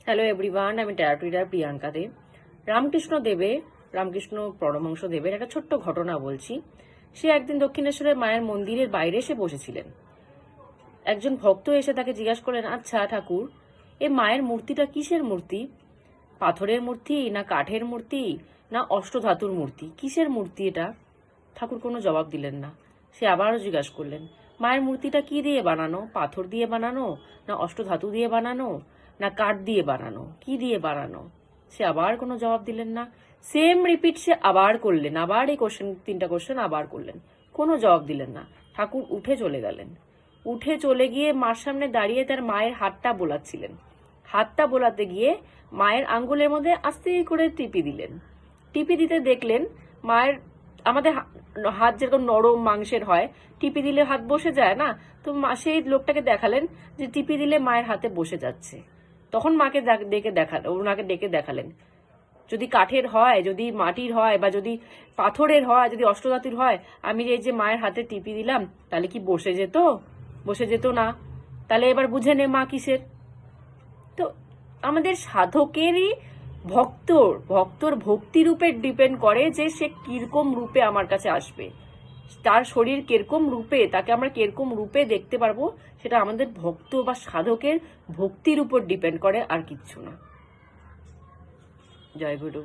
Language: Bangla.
হ্যালো এভরিওয়ান, আমি ট্যারোট রিডার প্রিয়াঙ্কা দে। রামকৃষ্ণ পরমহংস দেবের একটা ছোট্ট ঘটনা বলছি। সে একদিন দক্ষিণেশ্বরের মায়ের মন্দিরের বাইরে এসে বসেছিলেন। একজন ভক্ত এসে তাকে জিজ্ঞাসা করলেন, আচ্ছা ঠাকুর, এ মায়ের মূর্তিটা কিসের মূর্তি? পাথরের মূর্তি, না কাঠের মূর্তি, না অষ্টধাতুর মূর্তি? কিসের মূর্তি এটা? ঠাকুর কোনো জবাব দিলেন না। সে আবারও জিজ্ঞাসা করলেন, মায়ের মূর্তিটা কি দিয়ে বানানো? পাথর দিয়ে বানানো, না অষ্টধাতু দিয়ে বানানো, না কাঠ দিয়ে বানানো? কি দিয়ে বানানো? সে আবার কোনো জবাব দিলেন না। সেম রিপিট সে আবার করলেন, আবার এই তিনটা কোশ্চেন আবার করলেন। কোনো জবাব দিলেন না। ঠাকুর উঠে চলে গেলেন। উঠে চলে গিয়ে মার সামনে দাঁড়িয়ে তার মায়ের হাতটা বোলাচ্ছিলেন। হাতটা বোলাতে গিয়ে মায়ের আঙ্গুলের মধ্যে আস্তে করে টিপি দিলেন। টিপি দিতে দেখলেন মায়ের, আমাদের হাত যেরকম নরম মাংসের হয়, টিপি দিলে হাত বসে যায় না, তো সেই লোকটাকে দেখালেন যে টিপি দিলে মায়ের হাতে বসে যাচ্ছে। তখন মাকে ওনাকে ডেকে দেখালেন, যদি কাঠের হয়, যদি মাটির হয়, বা যদি পাথরের হয়, যদি অষ্টধাতুর হয়, আমি এই যে মায়ের হাতে টিপি দিলাম, তাহলে কি বসে যেত? বসে যেত না। তাহলে এবার বুঝে নে মা কিসের। তো আমাদের সাধকেরই ভক্তর ভক্তির উপরে ডিপেন্ড করে যে সে কিরকম রূপে আমার কাছে আসবে, তার শরীর কিরকম রূপে, তাকে আমরা কিরকম রূপে দেখতে পারবো, সেটা আমাদের ভক্ত বা সাধকের ভক্তির উপর ডিপেন্ড করে, আর কিচ্ছু না। জয় গুরু।